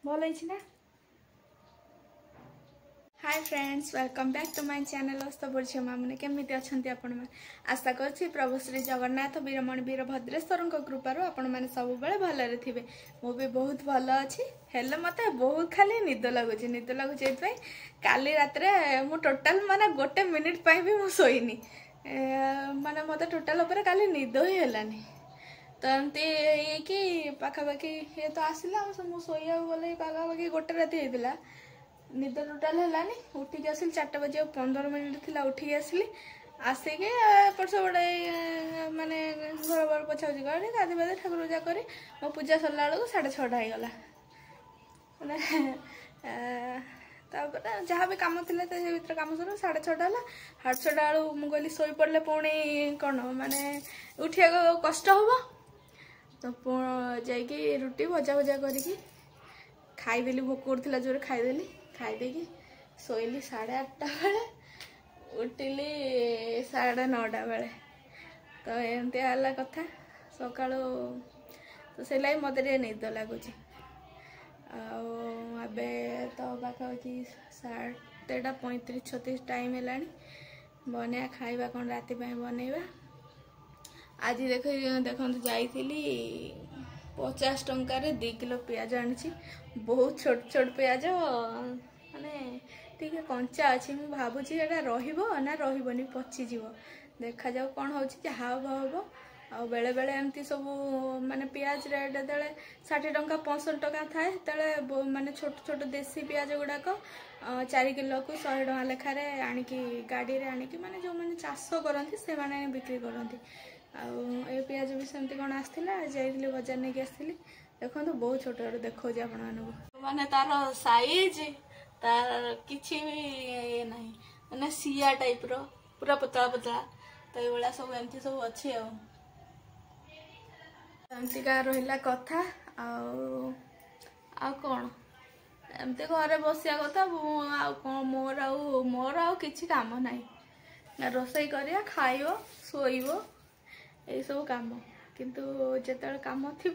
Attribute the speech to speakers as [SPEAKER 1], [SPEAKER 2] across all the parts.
[SPEAKER 1] भल ना। Hi friends, welcome back to my channel अस्तपुर झीमा मैंने केमी अच्छा आपण मैंने आशा कर प्रभु श्री जगन्नाथ वीरमणि वीरभद्रेश्वर कृपार आपण मैंने सब बेले भलरे थे। मु भी बहुत भल अच्छी हेल्ले मत बहुत खाली निद लगुच काली रात मु टोटाल माने गोटे मिनिट भी मु सोईनी माने मत टोटाल काली निद ही हेलानी। तो एमती कि पाखापाखि ये तो आसला शोया गले पाखापाखि गोटे राति होता निद टोटाल हेलानी। उठिक आसिली 4 बजे 15 मिनिट थी उठिक आसिली आसिक एपट सेपटे माने घर बार पोछापुछी कर गाधी बाधी ठाकुर पूजा कर मो पूजा सरला बेलू 6:30 होगला। जहाँ भी कम थी भर कम सर 6:30 है 6:30 बेलू मुझे शोई पड़े पुणी कौन माने उठिया कष्ट हम तो जाकि रुटी भजा भजा करके खाईदेली भोक कर जोर खाईदेली खाईदेकी शोली 8:30 बेले उठिली 9:30 बेले। तो एमती है कथा सका तो से लगे मत निद लगुच आबे तो पाखापाखि 7:35-36 टाइम है बनया खाइबा कौन राति बनइबा। आज देखो जाइली 50 टंकार 2 किलो पियाज आनी बहुत छोट छोट पियाज माने ठीक कंचा अच्छी मु भावुची रहिबो ना रहिबनी पचिजीव देखा जाऊ कौन हो भाव हम आ बेले बेले एमती सब माने पियाज रेट जो 60 टंका 65 टंका थाए तो माने छोट छोट देसी पियाज गुड़ाक 4 किलो को 100 टंका लेखार आणिकी गाड़ी रे आणिकी माने जो माने चाष करती से माने बिक्री करती। आ पियाज भी सेमती कौन आसला जाइली बजार नहीं आसली देखो तो बहुत छोट छोट देखा आपको माने तार साइज तार किसी भी ये नहीं माने सिया टाइप रो पूरा पतला पतला तो ये सब एमती सब अच्छी आमतीका रहा कथा आ कौन एमती घरे बसिया कथा कौन मोर आ किसी काम ना रोसई करिया खाइबो शोइबो यही सब कम किंतु जिते कम थी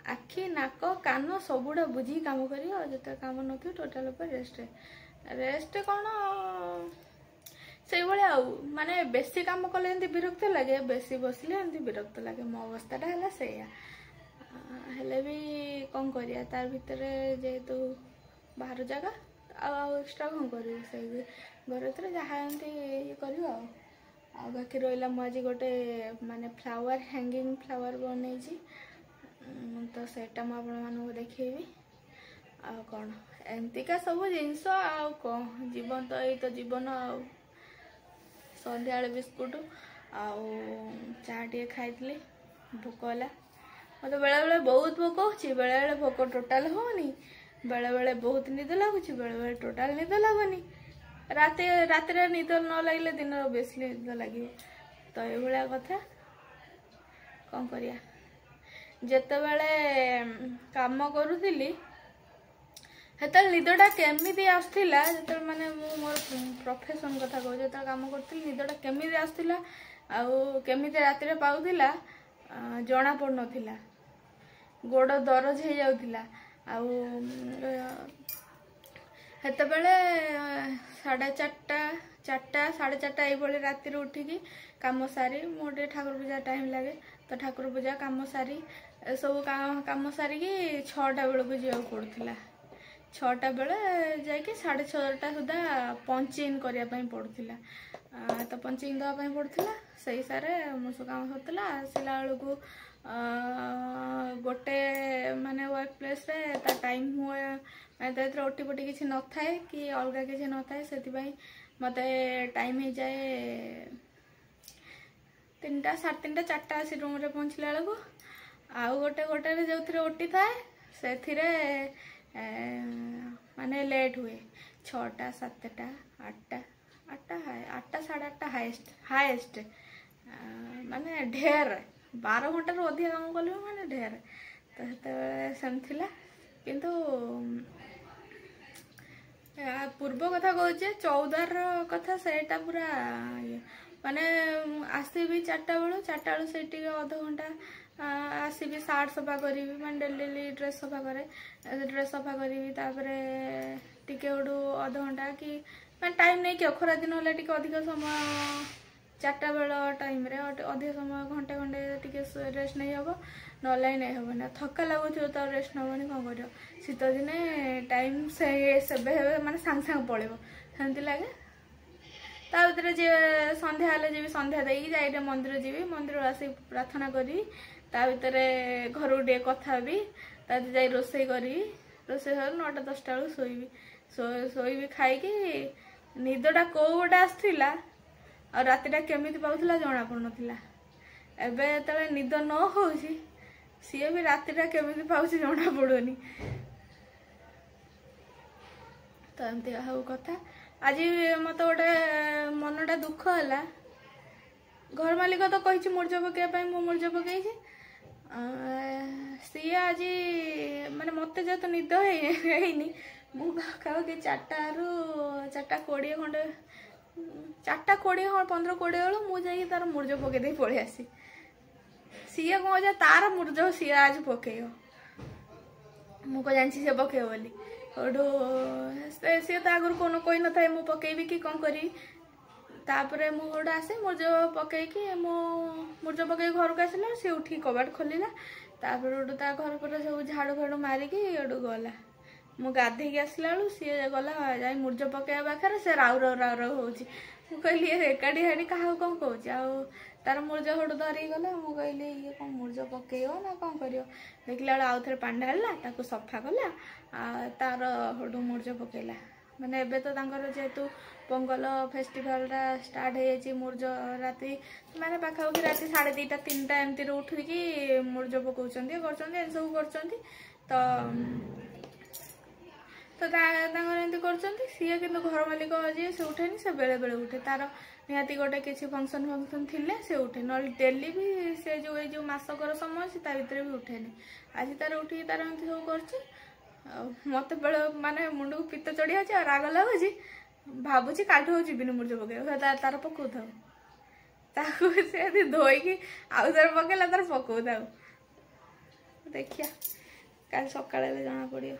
[SPEAKER 1] आखि नाक कान सबुड़ा बुझी कम कर जो कम न टोटाल रेस्ट रेस्ट कौन से माने बेसी कम कले विरक्त लगे बेसी बसले एमती विरक्त लगे मो अवस्थाटा है से हेले भी कौन करिया तार भीतर जेहेतु बाहर जगह एक्सट्रा कौन कर घर भर जहाँ एमती ये कर बाकी रहा मुझे गोटे माने फ्लावर हैंगिंग फ्लावर बन तो सेटा मुझे देखी आ कौन एमतीका सब जिनस कौन जीवन तो यही तो जीवन सन्ध्या बिस्कुट टे खाई भोक है मत बेले बेले बहुत भोक हो बेले बेले भोक टोटाल होनी बेले बेले बहुत निद लगुच बेले बेले टोटाल निद लगुनि रात निद न लगे दिन बेस निद लगे तो ये कथा कौन करिया जेते बेले काम करुली हेत निदटा केमी आसला जो मैंने मोर प्रोफेशन कथा कहूँ जो कम करी निदटा केमी आसला आमी रात पाऊला जना पड़ नाला गोड़ दरज हो जाऊला हेत बेले 4:30 4:30 ये राति उठिकी कम सारी मोटे ठाकुर पूजा टाइम लगे तो ठाकुर पूजा कम सारी सब कम सारिकी 6टा बेलू जा पड़ूला 6टा बेले जाकि 6:30 सुधा पंचिंग करने पड़ूला तो पंचिंग देवाई पड़ूला से हिसाब से मो सब कम सरला आसला बेलू गोटे माने वर्क प्लेस रे टाइम हुए मैं ओटी पटी किसी न थाए कि अलग किसी न थाए से मत टाइम हो जाए 3टा 3:30 4टा आसी रूम रे पहुँचला बेलू आउ गोटे गोटे जो थे ओटी थाए से माने लेट हुए 6टा 7टा 8टा 8:30 हाएस्ट माने ढेर 12 घंटा रू अधिक काम कल माने ढेर तो सेम किंतु पूर्व कथा कहचे 14 कथा से पूरा ये माने आसबी 4टा बेलू से अध घंटा आसबि सार्ट सफा करी मैं डेली ड्रेस सफा करे ड्रेस सफा करी तापरे टिके गोटू अध घंटा कि मैं टाइम नहीं कि खरा दिन है टिके अधिक समय 4टा बेल टाइम रे अधिक समय घंटे घंटे टिके रेस्ट नहीं हम ना नहीं हम ना थका लगुच तो रेस्ट नबनी कौन कर शीत दिने टाइम से माने सांग सांग पड़ेब सेमती लगे ता भीतर जी संध्या हेले जी संध्या देकी जाए मंदिर जी मंदिर आसी प्रार्थना करी ता भीतर घर टे कथा भी ता जाई रोसई करी रोसई 9टा 10टा बेलू शोबी खाई निदटा कौटा आसला और रातिटा केमिति पाउथला जना पड़ुनथिला एबे तले निद न होउची सी भी रातिटा केमिति पाउची जना पड़ुनी तो एमती हाउ कथा आज मत गोटे मनटा दुख है घर मालिक तो कही मूर्ज पकड़ा मु मूर्ज पकई सी आज माने मत जो तो निद है मुझे 4टा 20 खंडे 4टा 20 15 20 बेलू मुझे तार मूर्ज पकई पलि आसी सी कौन तार मूर्ज सी आज पकई मुझे जानी सी पकड़ बोली सी तो आगुरी कौन कही न था मुझे पकईबी कि कौन करी तापरे मुझे आसे मूर्ज पकईकी मूर्ज पकई घर को आसला सी उठी कबाट खोलिला तापर ता घर पर सब झाड़ू फाड़ू मारिकी गला मु गाधेकी आसला बेलू सी गला जा मूर्ज पकड़ा पाखे से राउ राउ राउ राउ हो कहली एकाठी हाड़ी क्या कौन कौन तार मूर्ज हटू धरिकी गला मु कहली ये कौन मूर्ज पकईब ना कौन कर देखला आउ थे पानी ढाला ताको सफा कला तार हटू मूर्ज पकईला माने एबे तो तांकर जेहेतु पोंगल फेस्टिवल स्टार्ट हो मूर्ज राति माने पाखापाखि राति 2:30 3टा एमती उठिकी मूर्ज पकाउछन्ती सब कर तो एमती कर सी कि घर मालिक जी से उठेनी से बेले बेले उठे तार निहाती गोटे किसी फंक्शन थिले से उठे न डेली भी से जो मासकर समय से भीतर भी उठेनी आज तार उठी तार एमती सब कर मत बेले माने मुंड को पित्त चढ़ी जाए राग लगुच भावुची काठू जीवन मूर्ज पकड़ तार पकाऊ से धोईकी आउ तार पकड़ा तार पकाऊ देखिया काल सकाଳେ जना पड़ो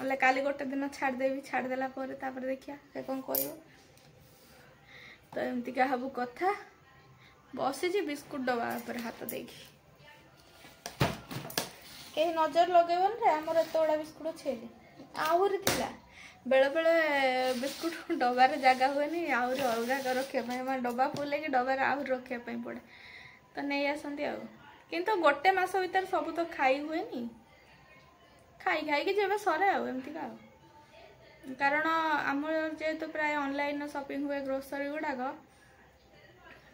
[SPEAKER 1] ना काली गोटे दिन छाड़देवी छाड़देला देखिया से कौन कह तो एमती क्या हबू कथा बसी बिस्कुट डबा पर हाथ देगी कहीं नजर लगेबन रे आमर एत बड़ा बिस्कुट अच्छे आहरी थिला बेले बेले बिस्कुट डबार जगह हुए आहरी अलग रखापी डब्बा फुल कि डबार आहरी रखापी पड़े तो नहीं आसती किंतु गोटे मास भीतर सब तो खाई हुए खाई खाई जब सरे आमतीका कारण आम जेहेतु प्राय ऑनलाइन शॉपिंग हुए ग्रोसरी गुड़ाक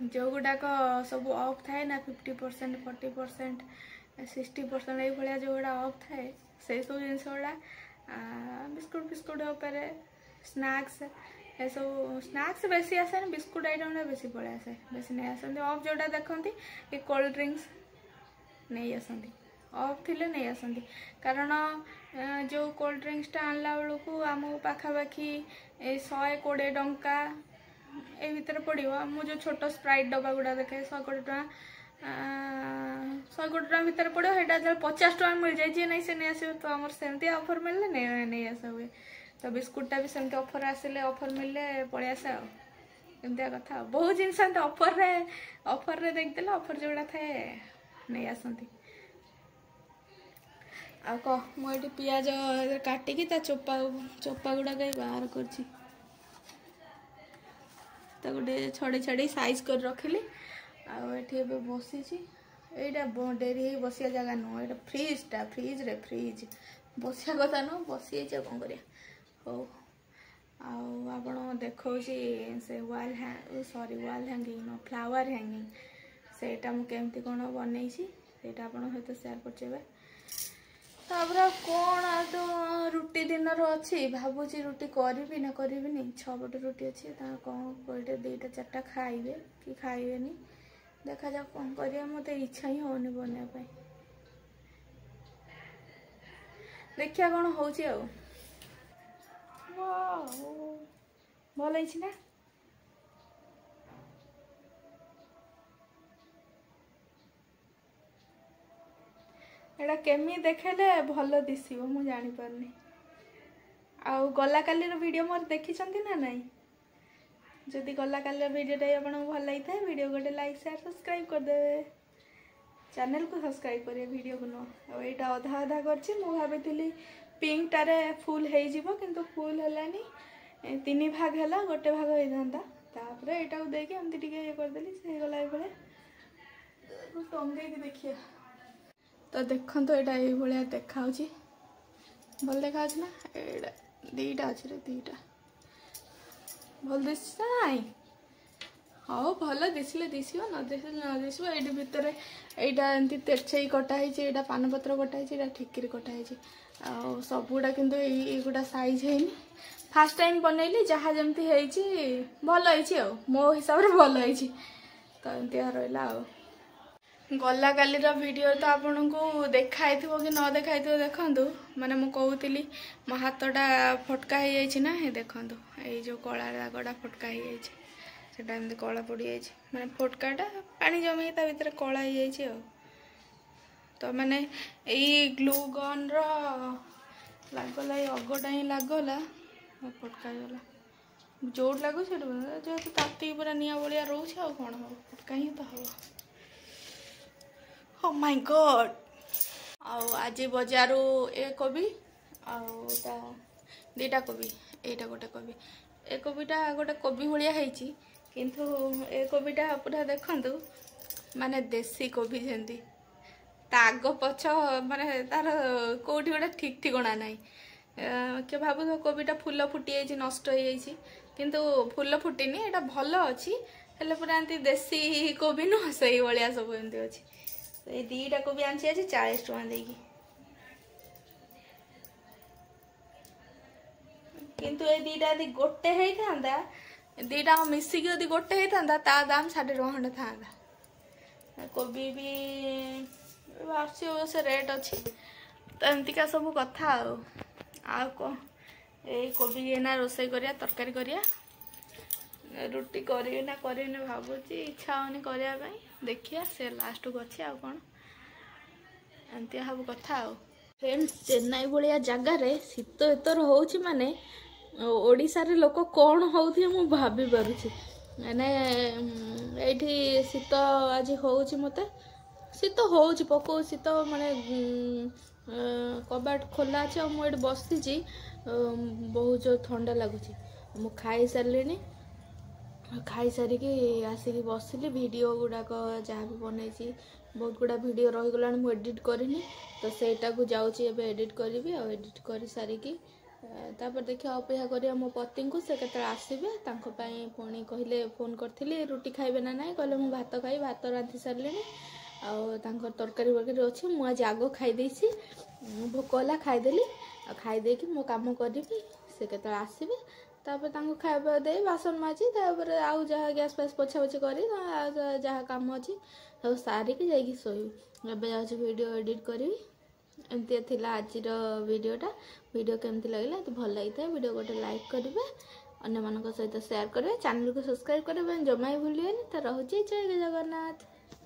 [SPEAKER 1] जो गुड़ाक सब ऑफ थाए ना 50% 40% 60% ये भाया जो गुड़ा ऑफ थाए से सब जिन गुड़ा बिस्कुट फिस्कुट उपर स्नैक्स ये सब स्नैक्स बेसी आसे बिस्कुट आइटम बेसी पड़े आसे बेसी नहीं आसती ऑफ जोटा देखती कि कोल्ड ड्रिंक्स नहीं आसती ऑफ थिले नहीं आसती कारण जो कोल्ड ड्रिंक्स आनला बेलू आमको पाखापाखि 120 टंका ए भीतर पड़ो मुझे छोट स्प्राइट डब्बा गुड़ा देखे 120 टका 120 टका भीतर पड़ो से 50 टका मिल जाए नहीं से नहीं आस तो आम सेमती ऑफर मिलने नहीं आस हुए तो बिस्कुटा भी सेमती ऑफर आसिले ऑफर मिलले पलि आसे एमती कथा बहुत जिनस ऑफर रे देखदेले ऑफर जोड़ा थाए नहीं आसती आ कह मुझे पियाज काटिकी चोपा चोपा गुड़ा कहीं बाहर कर छड़े छड़े साइज कर रखिली आठे बसी यहाँ डेरी बसिया जगह नुह ये फ्रिज रे फ्रिज बसिया कथा नुह बसी कौन कर आपण देखा से वाल हैंगिंग न फ्लावर हैंगिंग सेटा मुझे कौन बनई सेटा आपण सहित शेयर कर कौन तो रुटी दिन अच्छी भावुची रुटी करी ना करी 6 पट रुटी अच्छी कौन कोईटे 2टा 4टा खाइबे कि खाइबेनी देखा जाओ कौन करिया मत इच्छा ही होनी बनवाई देखिया कौन होची भल ना केमी देखेले भल दिसिबो मु जानि पारनी आउ गला कालीर वीडियो मोर देखिछंती ना नहीं जदि गला कालीर वीडियोटा आपन भल लागिथा वीडियो गोटे लाइक शेयर सब्सक्राइब कर देबे चैनल को सब्सक्राइब करिए वीडियो को न आ एटा अधा अधा करछि मु भाबितली पिंक टारे फुल हे जिवो किंतु फुल हलानी तीन भाग हला गोटे भाग होई थांता तापरे एटा को देके हम टिके ये कर देली से गला बेले टंगे के देखिए तो देखन तो एटा ए भलिया देखाउछि भल देखाउछि ना एटा दीटा अछि रे दीटा भल दिस नाही हाँ भल दिसले दिसियो न दिसले न दिसियो एडी भितर एटा एंती तेरछई कटा हिचे एटा पानपत्र कटा हिचे एटा ठिकिरी कटा हिचे आ सबुडा किंतु एगुडा साइज हेनी फर्स्ट टाइम बनैली जहा जेमती हेची भल हेची आ मो हिसाब रे भल हेची तो एंती रहला आ गला कालीर वीडियो तो आपन को देखाइथिबो कि न देखाइथिबो देखंतु माने मु कहउतिली मो हातटा फटका हे जाइछि ना हे देखंतु ए जो कळा दागडा फटका हे जाइछि सेटा एमती कला पड़ी जाइछि माने फटकाटा पानी जमी ता भीतर कला हे जाइछि आ तो माने एई ग्लू गन रो लागला ए अगटा ही लागला फटका गला जोर लागो से जो तो ताती पूरा निया बलिया रहउछ आ कोन हो फटका ही तो हो ओ माय गॉड आज बजारू ए कोबी आउटा दीटा कोबी एटा गोटे कोबी ए कोबीटा गोटे कोबी भलिया हेची किंतु ए कोबीटा पूरा देखंतु माने देसी कोबी जेंती ताग पछ माने तार कोठी गोटे ठीक ठिकणा नाही के भाबु कोबीटा फूल फुटी जाइछि नष्ट हो जाइछि किंतु फूल फुटीनी एटा भलो अछि हेले पूरा एंती देसी कोबी न सही भलिया सब एंती अछि ए दीटा कोबी आंछि अछि 40 टका देकी किंतु ए दीटा यदि गोटे हेई थांदा दीटा मिसिकी यदि गोटे हेई थांदा ता दाम 60 टका खंडे थांदा कोबी भी बासी से रेट अच्छी तो एमतीका सब कथा आ को ए कोबी ना रोसई करिया तरकारी करिया रुटी करी ना भावुची इच्छा होनी करिया देखिया से लास्ट को अच्छी आ कौन एमती सब कथा फ्रेंड्स चेन्नई भाया जगार शीत एतर होउछि माने ओडिसा रे लोक कौन होउथि मु भाबी पारुछि माने एठी शीत आज होउछि मते शीत होउछि पको शीत माने कबाट खोला अछि मु एठी बसिछि बहुत जो ठंडा लागुछि मु खाई सारलेनी खाई सारिकी आसिकी बसिली वीडियो गुड़ाक जहाँ भी बनई बहुत गुड़ा वीडियो रही गला मु एडिट करनी तो सेटा को जाऊँगी एबे एडिट करी आ एडिट कर सारिकी तापर देखिए अपेक्षा करिया मो पति को से केते आसीबे तांको पई पुणी कहले फोन करथिली रुटी खाइबे ना नाही कहले मु भात खाई भात रांधि सारलेनी आ तांकर तरकारी वगैरह अच्छी मु आज आगो खाई देसी भोक होला खाईदेली आ खाई देकी मो काम करी से केते आसीबे तापर तांको खाइबा दे बासन माजी तापर आउ जहाँ गैस फैस पोछा पोछी करी जहाँ काम अच्छी सब सारिकी जाइकी सोई एबे आज वीडियो एडिट करी एमती थिला आज वीडियो केमती लगे तो भल लगी था वीडियो गोटे लाइक करेंगे अन्य मान सहित शेयर करेंगे चैनल को सब्सक्राइब करेंगे जमा ही भूलिए तो रोचे जय जगन्नाथ।